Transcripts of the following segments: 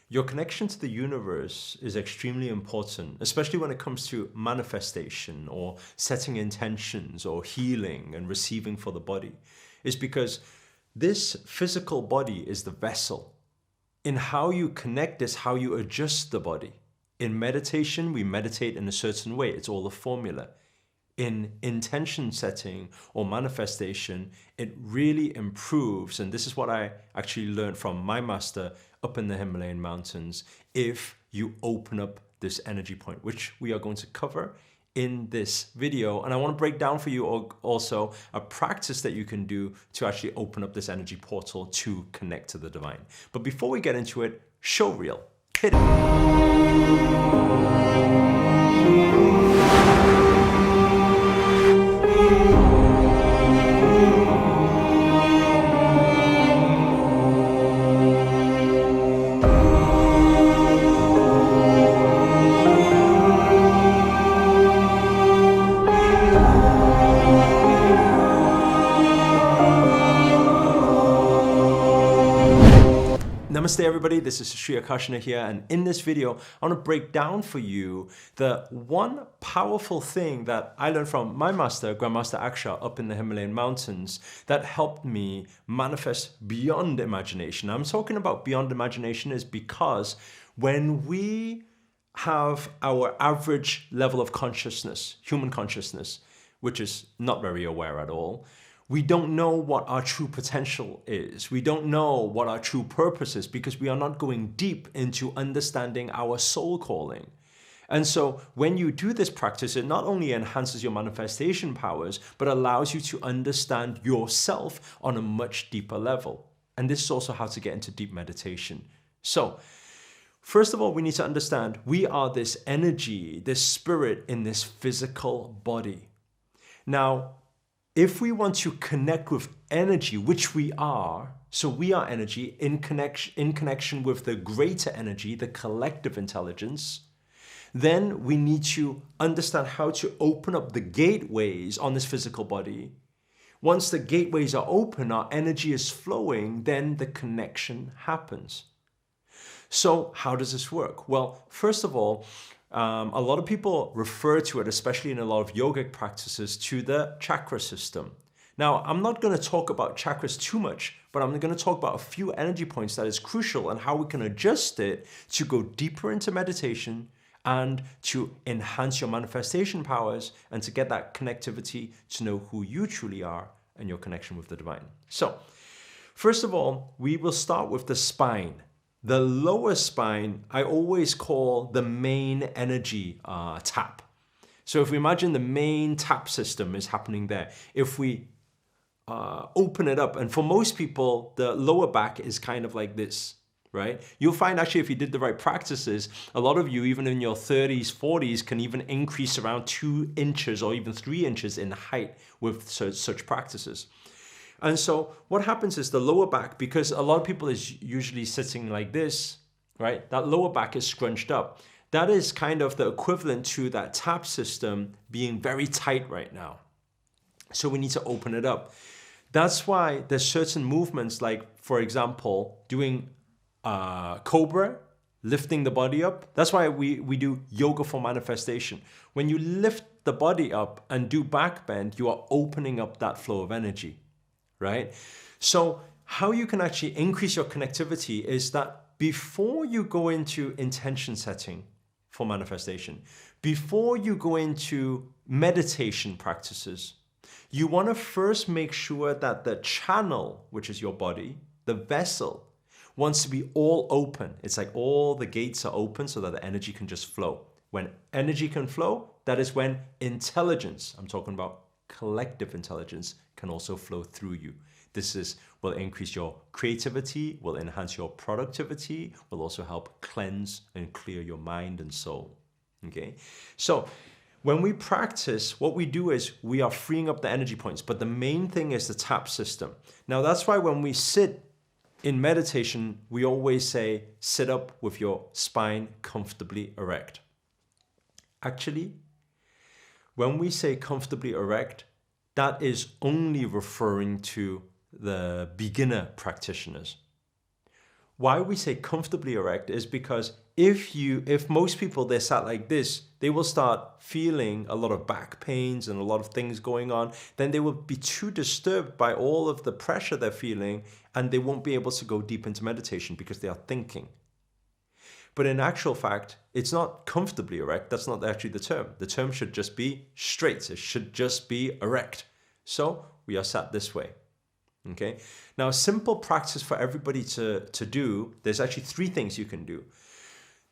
Your connection to the universe is extremely important, especially when it comes to manifestation or setting intentions or healing and receiving for the body, is because this physical body is the vessel. In how you connect is how you adjust the body. In meditation, we meditate in a certain way. It's all a formula. In intention setting or manifestation, it really improves. And this is what I actually learned from my master up in the Himalayan mountains. If you open up this energy point, which we are going to cover in this video. And I want to break down for you also a practice that you can do to actually open up this energy portal to connect to the divine. But before we get into it, show reel. Hit it. Namaste everybody, this is Sri Akarshana here, and in this video I want to break down for you the one powerful thing that I learned from my master, Grandmaster Aksha, up in the Himalayan mountains that helped me manifest beyond imagination. I'm talking about beyond imagination is because when we have our average level of consciousness, human consciousness, which is not very aware at all, we don't know what our true potential is. We don't know what our true purpose is because we are not going deep into understanding our soul calling. And so when you do this practice, it not only enhances your manifestation powers, but allows you to understand yourself on a much deeper level. And this is also how to get into deep meditation. So, first of all, we need to understand we are this energy, this spirit in this physical body. Now, if we want to connect with energy, which we are, so we are energy in connection with the greater energy, the collective intelligence, then we need to understand how to open up the gateways on this physical body. Once the gateways are open, our energy is flowing, then the connection happens. So how does this work? Well, first of all, a lot of people refer to it, especially in a lot of yogic practices, to the chakra system. Now, I'm not going to talk about chakras too much, but I'm going to talk about a few energy points that is crucial and how we can adjust it to go deeper into meditation and to enhance your manifestation powers and to get that connectivity to know who you truly are and your connection with the divine. So, first of all, we will start with the spine. The lower spine, I always call the main energy tap. So if we imagine the main tap system is happening there, if we open it up, and for most people, the lower back is kind of like this, right? You'll find actually if you did the right practices, a lot of you, even in your 30s, 40s, can even increase around 2 inches or even 3 inches in height with such practices. And so what happens is the lower back, because a lot of people is usually sitting like this, right? That lower back is scrunched up. That is kind of the equivalent to that tap system being very tight right now. So we need to open it up. That's why there's certain movements like, for example, doing cobra, lifting the body up. That's why we do yoga for manifestation. When you lift the body up and do back bend, you are opening up that flow of energy. Right? So how you can actually increase your connectivity is that before you go into intention setting for manifestation, before you go into meditation practices, you want to first make sure that the channel, which is your body, the vessel, wants to be all open. It's like all the gates are open so that the energy can just flow. When energy can flow, that is when intelligence, I'm talking about collective intelligence, can also flow through you. This will increase your creativity, will enhance your productivity, will also help cleanse and clear your mind and soul. Okay? So when we practice, what we do is we are freeing up the energy points, but the main thing is the tap system. Now that's why when we sit in meditation, we always say, sit up with your spine comfortably erect. Actually, when we say comfortably erect, that is only referring to the beginner practitioners. Why we say comfortably erect is because if most people, they're sat like this, they will start feeling a lot of back pains and a lot of things going on. Then they will be too disturbed by all of the pressure they're feeling, and they won't be able to go deep into meditation because they are thinking. But in actual fact, it's not comfortably erect. That's not actually the term. The term should just be straight. It should just be erect. So we are sat this way. Okay. Now, a simple practice for everybody to do, there's actually 3 things you can do.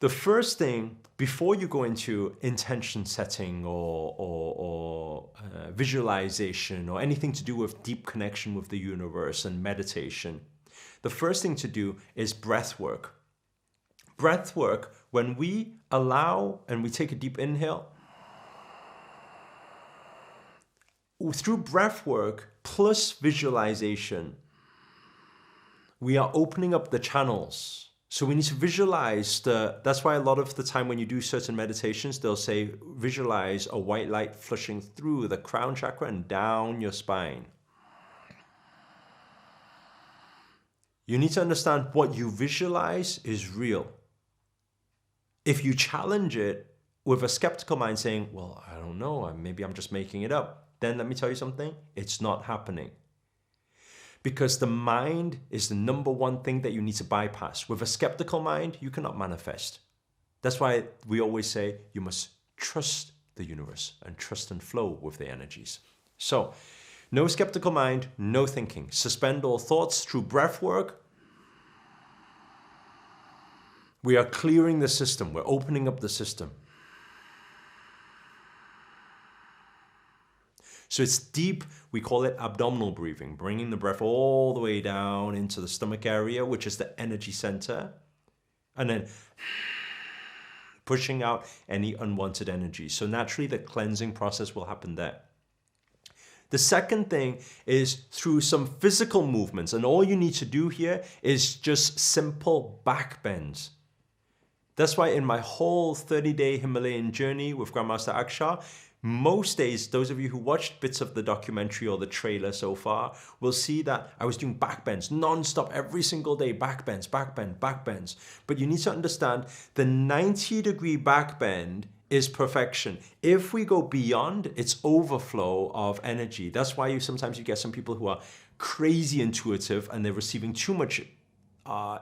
The first thing, before you go into intention setting or visualization or anything to do with deep connection with the universe and meditation, the first thing to do is breath work. Breath work, when we allow and we take a deep inhale, through breath work plus visualization, we are opening up the channels. So we need to visualize that's why a lot of the time when you do certain meditations, they'll say, visualize a white light flushing through the crown chakra and down your spine. You need to understand what you visualize is real. If you challenge it with a skeptical mind saying, well, I don't know, maybe I'm just making it up, then let me tell you something, it's not happening. Because the mind is the number one thing that you need to bypass. With a skeptical mind, you cannot manifest. That's why we always say you must trust the universe and trust and flow with the energies. So, no skeptical mind, no thinking. Suspend all thoughts through breath work. We are clearing the system. We're opening up the system. So it's deep, we call it abdominal breathing, bringing the breath all the way down into the stomach area, which is the energy center, and then pushing out any unwanted energy. So naturally the cleansing process will happen there. The second thing is through some physical movements, and all you need to do here is just simple back bends. That's why in my whole 30-day Himalayan journey with Grandmaster Aksha, most days, those of you who watched bits of the documentary or the trailer so far will see that I was doing back bends non-stop every single day, back bends, back bend, back bends. But you need to understand the 90-degree back bend is perfection. If we go beyond, it's overflow of energy. That's why sometimes you get some people who are crazy intuitive and they're receiving too much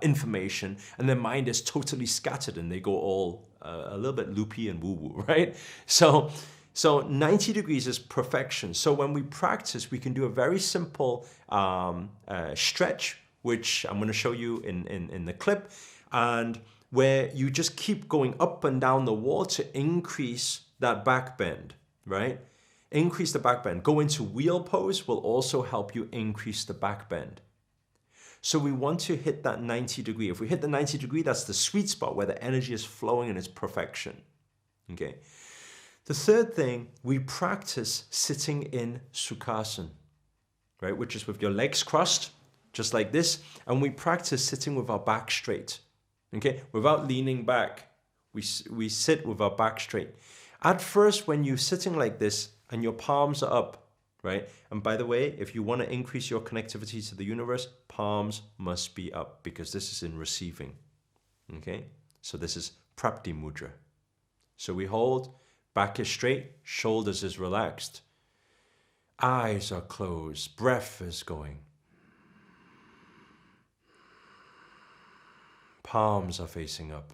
information and their mind is totally scattered and they go all a little bit loopy and woo-woo, right? So 90 degrees is perfection. So when we practice, we can do a very simple stretch, which I'm going to show you in the clip, and where you just keep going up and down the wall to increase that back bend, right? Increase the back bend. Go into wheel pose will also help you increase the back bend. So we want to hit that 90 degree. If we hit the 90 degree, that's the sweet spot where the energy is flowing and it's perfection, okay? The third thing, we practice sitting in Sukhasana, right? Which is with your legs crossed, just like this. And we practice sitting with our back straight, okay? Without leaning back, we sit with our back straight. At first, when you're sitting like this and your palms are up, right? And by the way, if you want to increase your connectivity to the universe, palms must be up because this is in receiving, okay? So this is Prapti Mudra. So we hold. Back is straight, shoulders is relaxed. Eyes are closed, breath is going. Palms are facing up.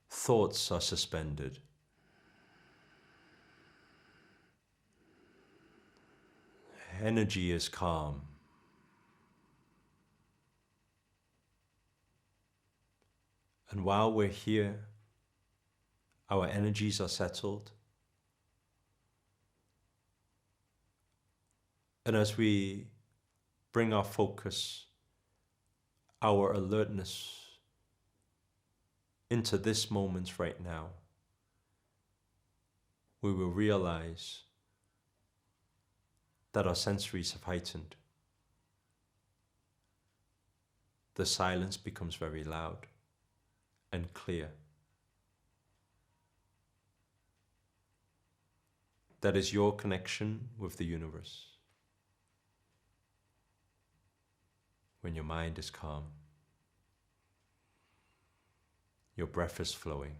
Thoughts are suspended. Energy is calm. And while we're here, our energies are settled. And as we bring our focus, our alertness into this moment right now, we will realize that our sensories have heightened. The silence becomes very loud and clear. That is your connection with the universe. when your mind is calm, your breath is flowing,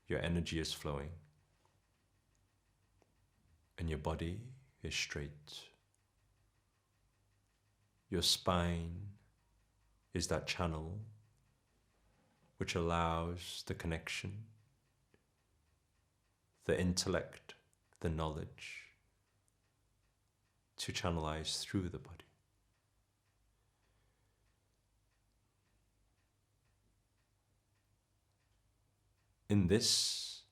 your energy is flowing, and your body is straight. Your spine is that channel which allows the connection, the intellect, the knowledge to channelize through the body. In this,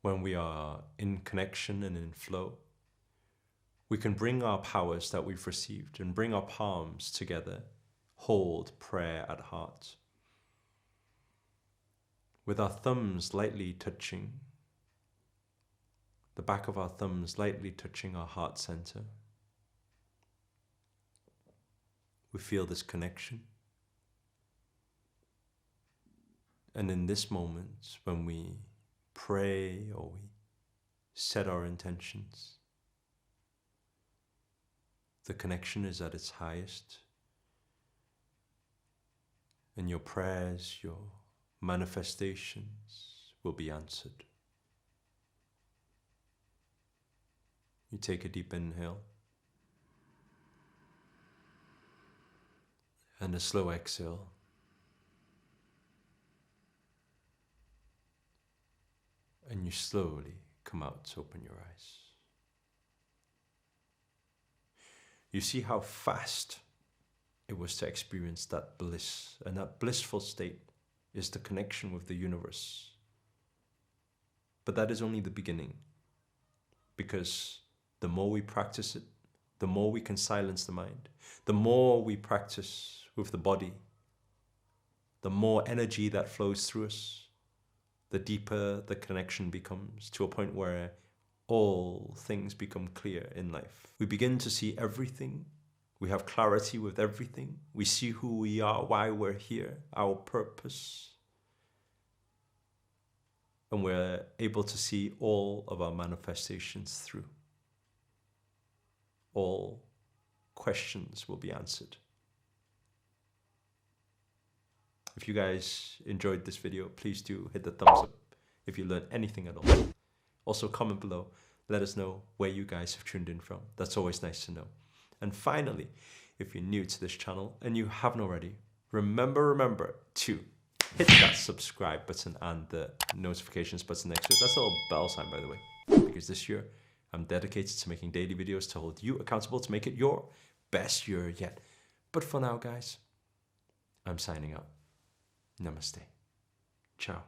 when we are in connection and in flow, we can bring our powers that we've received and bring our palms together, hold prayer at heart, with our thumbs lightly touching, the back of our thumbs lightly touching our heart center. We feel this connection. And in this moment, when we pray or we set our intentions, the connection is at its highest, and your prayers, your manifestations will be answered. You take a deep inhale and a slow exhale. And you slowly come out to open your eyes. You see how fast it was to experience that bliss, and that blissful state is the connection with the universe. But that is only the beginning, because the more we practice it, the more we can silence the mind, the more we practice with the body, the more energy that flows through us, the deeper the connection becomes, to a point where all things become clear in life. We begin to see everything. We have clarity with everything. We see who we are, why we're here, our purpose. And we're able to see all of our manifestations through. All questions will be answered. If you guys enjoyed this video, please do hit the thumbs up if you learned anything at all. Also comment below, let us know where you guys have tuned in from. That's always nice to know. And finally, if you're new to this channel and you haven't already, remember to hit that subscribe button and the notifications button next to it. That's a little bell sign, by the way, because this year I'm dedicated to making daily videos to hold you accountable to make it your best year yet. But for now, guys, I'm signing out. Namaste. Ciao.